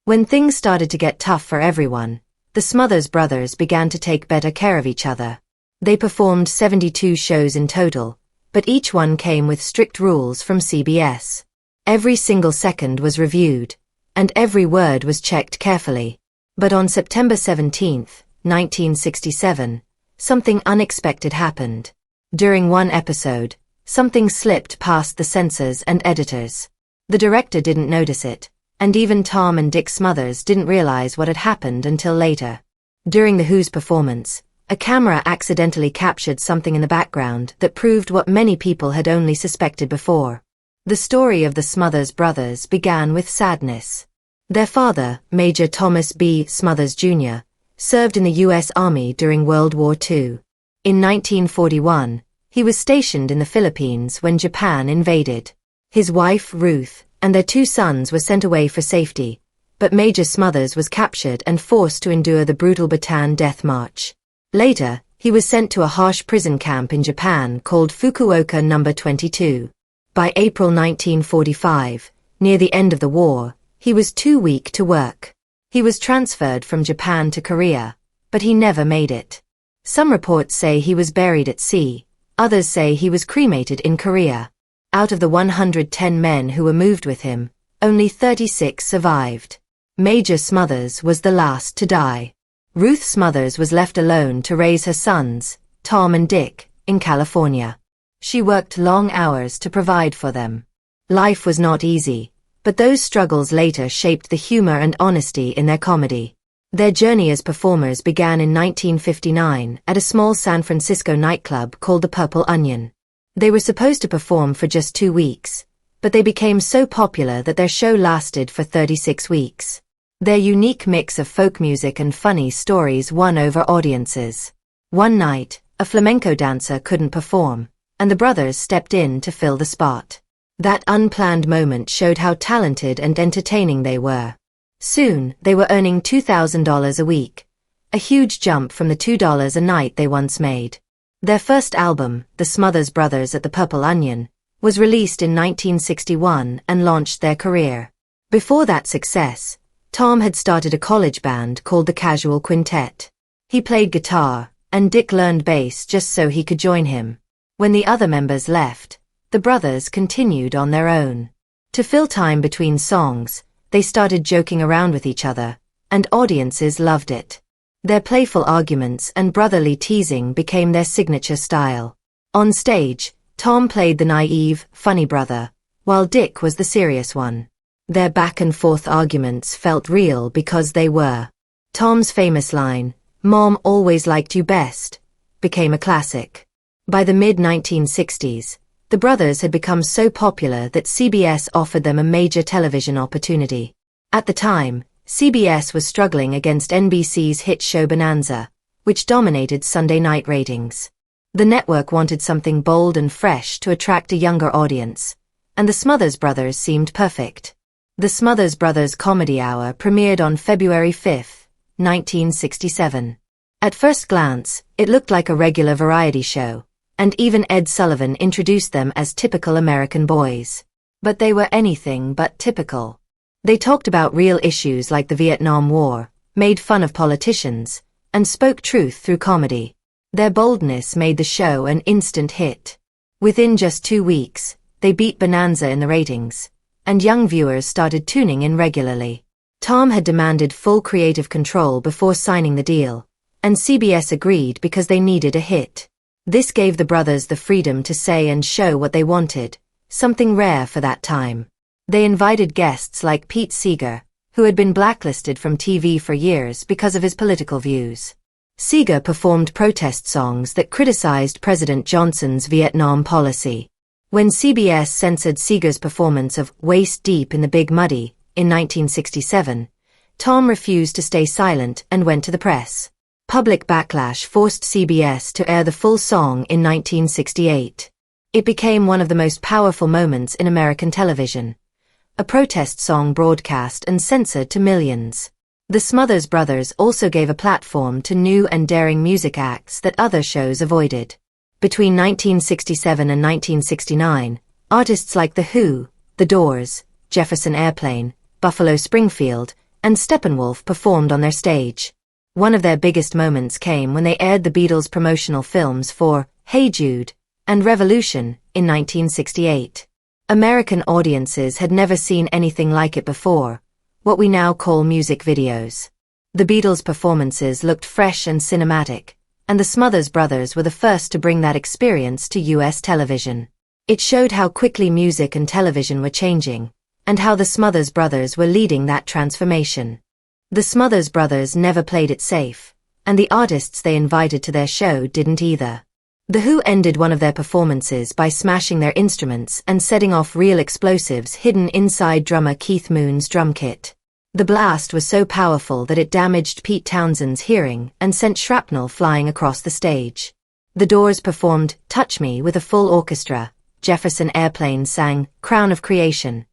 When things started to get tough for everyone, the Smothers Brothers began to take better care of each other. They performed 72 shows in total, but each one came with strict rules from CBS. Every single second was reviewed, and every word was checked carefully. But on September 17, 1967, something unexpected happened. During one episode, something slipped past the censors and editors. The director didn't notice it, and even Tom and Dick Smothers didn't realize what had happened until later. During The Who's performance, a camera accidentally captured something in the background that proved what many people had only suspected before. The story of the Smothers Brothers began with sadness. Their father, Major Thomas B. Smothers Jr., served in the U.S. Army during World War II. In 1941, he was stationed in the Philippines when Japan invaded. His wife, Ruth, and their 2 sons were sent away for safety, but Major Smothers was captured and forced to endure the brutal Bataan Death March. Later, he was sent to a harsh prison camp in Japan called Fukuoka No. 22. By April 1945, near the end of the war, he was too weak to work. He was transferred from Japan to Korea, but he never made it. Some reports say he was buried at sea, others say he was cremated in Korea. Out of the 110 men who were moved with him, only 36 survived. Major Smothers was the last to die. Ruth Smothers was left alone to raise her sons, Tom and Dick, in California. She worked long hours to provide for them. Life was not easy, but those struggles later shaped the humor and honesty in their comedy. Their journey as performers began in 1959 at a small San Francisco nightclub called the Purple Onion. They were supposed to perform for just 2 weeks, but they became so popular that their show lasted for 36 weeks. Their unique mix of folk music and funny stories won over audiences. One night, a flamenco dancer couldn't perform, and the brothers stepped in to fill the spot. That unplanned moment showed how talented and entertaining they were. Soon, they were earning $2,000 a week, a huge jump from the $2 a night they once made. Their first album, The Smothers Brothers at the Purple Onion, was released in 1961 and launched their career. Before that success, Tom had started a college band called the Casual Quintet. He played guitar, and Dick learned bass just so he could join him. When the other members left, the brothers continued on their own. To fill time between songs, they started joking around with each other, and audiences loved it. Their playful arguments and brotherly teasing became their signature style. On stage, Tom played the naive, funny brother, while Dick was the serious one. Their back-and-forth arguments felt real because they were. Tom's famous line, "Mom always liked you best," became a classic. By the mid-1960s, the brothers had become so popular that CBS offered them a major television opportunity. At the time, CBS was struggling against NBC's hit show Bonanza, which dominated Sunday night ratings. The network wanted something bold and fresh to attract a younger audience, and the Smothers Brothers seemed perfect. The Smothers Brothers Comedy Hour premiered on February 5, 1967. At first glance, it looked like a regular variety show, and even Ed Sullivan introduced them as typical American boys. But they were anything but typical. They talked about real issues like the Vietnam War, made fun of politicians, and spoke truth through comedy. Their boldness made the show an instant hit. Within just 2 weeks, they beat Bonanza in the ratings, and young viewers started tuning in regularly. Tom had demanded full creative control before signing the deal, and CBS agreed because they needed a hit. This gave the brothers the freedom to say and show what they wanted, something rare for that time. They invited guests like Pete Seeger, who had been blacklisted from TV for years because of his political views. Seeger performed protest songs that criticized President Johnson's Vietnam policy. When CBS censored Seeger's performance of Waist Deep in the Big Muddy in 1967, Tom refused to stay silent and went to the press. Public backlash forced CBS to air the full song in 1968. It became one of the most powerful moments in American television. A protest song broadcast and censored to millions. The Smothers Brothers also gave a platform to new and daring music acts that other shows avoided. Between 1967 and 1969, artists like The Who, The Doors, Jefferson Airplane, Buffalo Springfield, and Steppenwolf performed on their stage. One of their biggest moments came when they aired the Beatles' promotional films for Hey Jude and Revolution in 1968. American audiences had never seen anything like it before, what we now call music videos. The Beatles' performances looked fresh and cinematic, and the Smothers Brothers were the first to bring that experience to US television. It showed how quickly music and television were changing, and how the Smothers Brothers were leading that transformation. The Smothers Brothers never played it safe, and the artists they invited to their show didn't either. The Who ended one of their performances by smashing their instruments and setting off real explosives hidden inside drummer Keith Moon's drum kit. The blast was so powerful that it damaged Pete Townshend's hearing and sent shrapnel flying across the stage. The Doors performed Touch Me with a full orchestra. Jefferson Airplane sang Crown of Creation,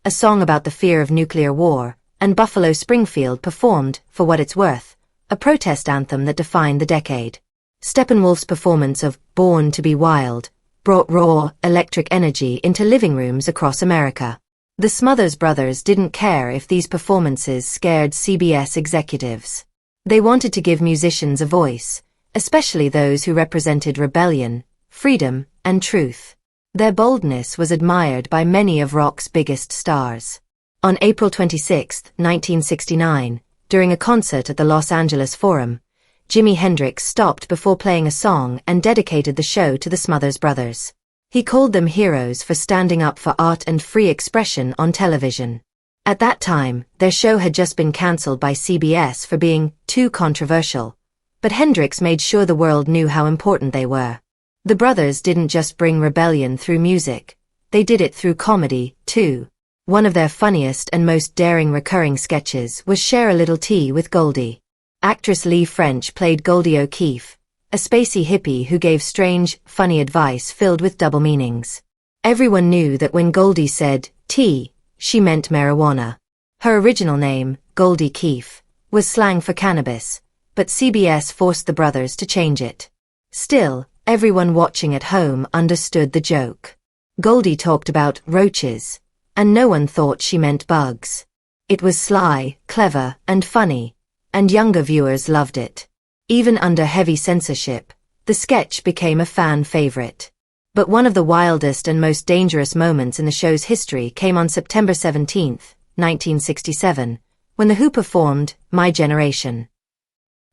a song about the fear of nuclear war, and Buffalo Springfield performed For What It's Worth, a protest anthem that defined the decade. Steppenwolf's performance of Born to be Wild brought raw, electric energy into living rooms across America. The Smothers Brothers didn't care if these performances scared CBS executives. They wanted to give musicians a voice, especially those who represented rebellion, freedom, and truth. Their boldness was admired by many of rock's biggest stars. On April 26, 1969, during a concert at the Los Angeles Forum, Jimi Hendrix stopped before playing a song and dedicated the show to the Smothers Brothers. He called them heroes for standing up for art and free expression on television. At that time, their show had just been cancelled by CBS for being too controversial, but Hendrix made sure the world knew how important they were. The brothers didn't just bring rebellion through music, they did it through comedy, too. One of their funniest and most daring recurring sketches was Share a Little Tea with Goldie. Actress Lee French played Goldie O'Keefe, a spacey hippie who gave strange, funny advice filled with double meanings. Everyone knew that when Goldie said tea, she meant marijuana. Her original name, Goldie Keefe, was slang for cannabis, but CBS forced the brothers to change it. Still, everyone watching at home understood the joke. Goldie talked about roaches, and no one thought she meant bugs. It was sly, clever, and funny, and younger viewers loved it. Even under heavy censorship, the sketch became a fan favorite. But one of the wildest and most dangerous moments in the show's history came on September 17, 1967, when The Who performed My Generation.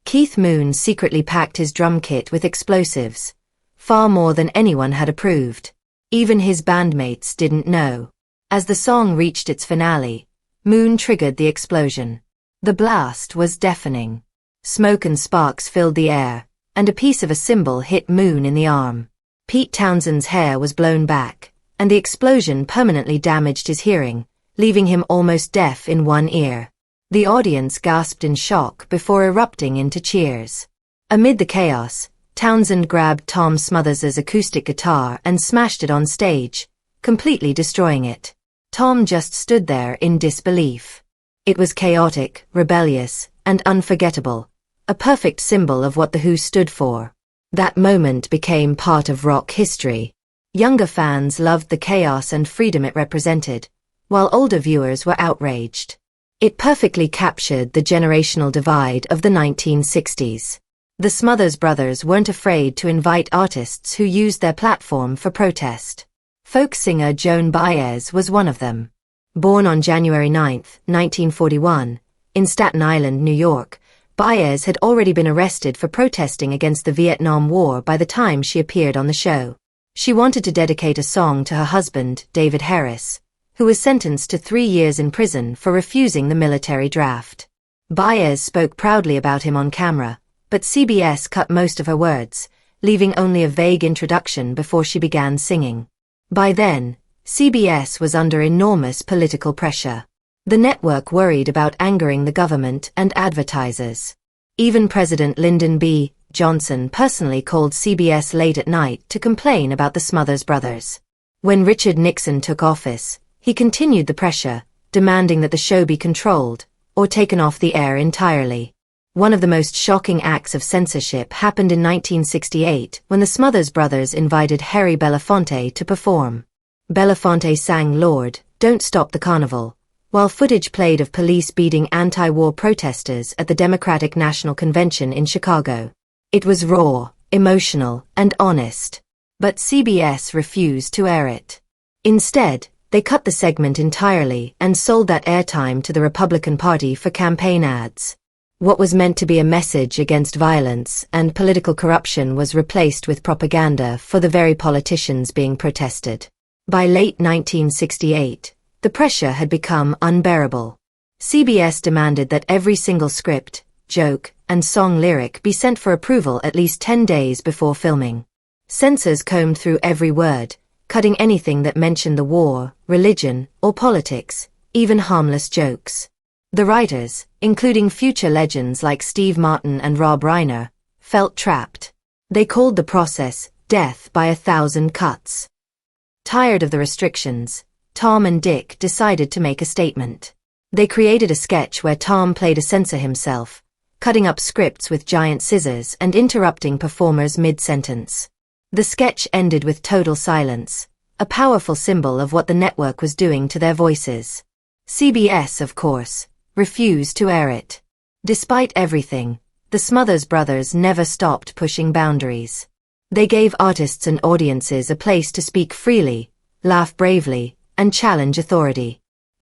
Keith Moon secretly packed his drum kit with explosives, far more than anyone had approved. Even his bandmates didn't know. As the song reached its finale, Moon triggered the explosion. The blast was deafening. Smoke and sparks filled the air, and a piece of a cymbal hit Moon in the arm. Pete Townshend's hair was blown back, and the explosion permanently damaged his hearing, leaving him almost deaf in one ear. The audience gasped in shock before erupting into cheers. Amid the chaos, Townshend grabbed Tom Smothers' acoustic guitar and smashed it on stage, completely destroying it. Tom just stood there in disbelief. It was chaotic, rebellious, and unforgettable, a perfect symbol of what The Who stood for. That moment became part of rock history. Younger fans loved the chaos and freedom it represented, while older viewers were outraged. It perfectly captured the generational divide of the 1960s. The Smothers Brothers weren't afraid to invite artists who used their platform for protest. Folk singer Joan Baez was one of them. Born on January 9, 1941, in Staten Island, New York, Baez had already been arrested for protesting against the Vietnam War by the time she appeared on the show. She wanted to dedicate a song to her husband, David Harris, who was sentenced to 3 years in prison for refusing the military draft. Baez spoke proudly about him on camera, but CBS cut most of her words, leaving only a vague introduction before she began singing. By then, CBS was under enormous political pressure. The network worried about angering the government and advertisers. Even President Lyndon B. Johnson personally called CBS late at night to complain about the Smothers Brothers. When Richard Nixon took office, he continued the pressure, demanding that the show be controlled, or taken off the air entirely. One of the most shocking acts of censorship happened in 1968 when the Smothers Brothers invited Harry Belafonte to perform. Belafonte sang Lord, Don't Stop the Carnival, while footage played of police beating anti-war protesters at the Democratic National Convention in Chicago. It was raw, emotional, and honest. But CBS refused to air it. Instead, they cut the segment entirely and sold that airtime to the Republican Party for campaign ads. What was meant to be a message against violence and political corruption was replaced with propaganda for the very politicians being protested. By late 1968, the pressure had become unbearable. CBS demanded that every single script, joke, and song lyric be sent for approval at least 10 days before filming. Censors combed through every word, cutting anything that mentioned the war, religion, or politics, even harmless jokes. The writers, including future legends like Steve Martin and Rob Reiner, felt trapped. They called the process death by 1,000 cuts. Tired of the restrictions, Tom and Dick decided to make a statement. They created a sketch where Tom played a censor himself, cutting up scripts with giant scissors and interrupting performers mid-sentence. The sketch ended with total silence, a powerful symbol of what the network was doing to their voices. CBS, of course, refused to air it. Despite everything, the Smothers Brothers never stopped pushing boundaries. They gave artists and audiences a place to speak freely, laugh bravely, and challenge authority.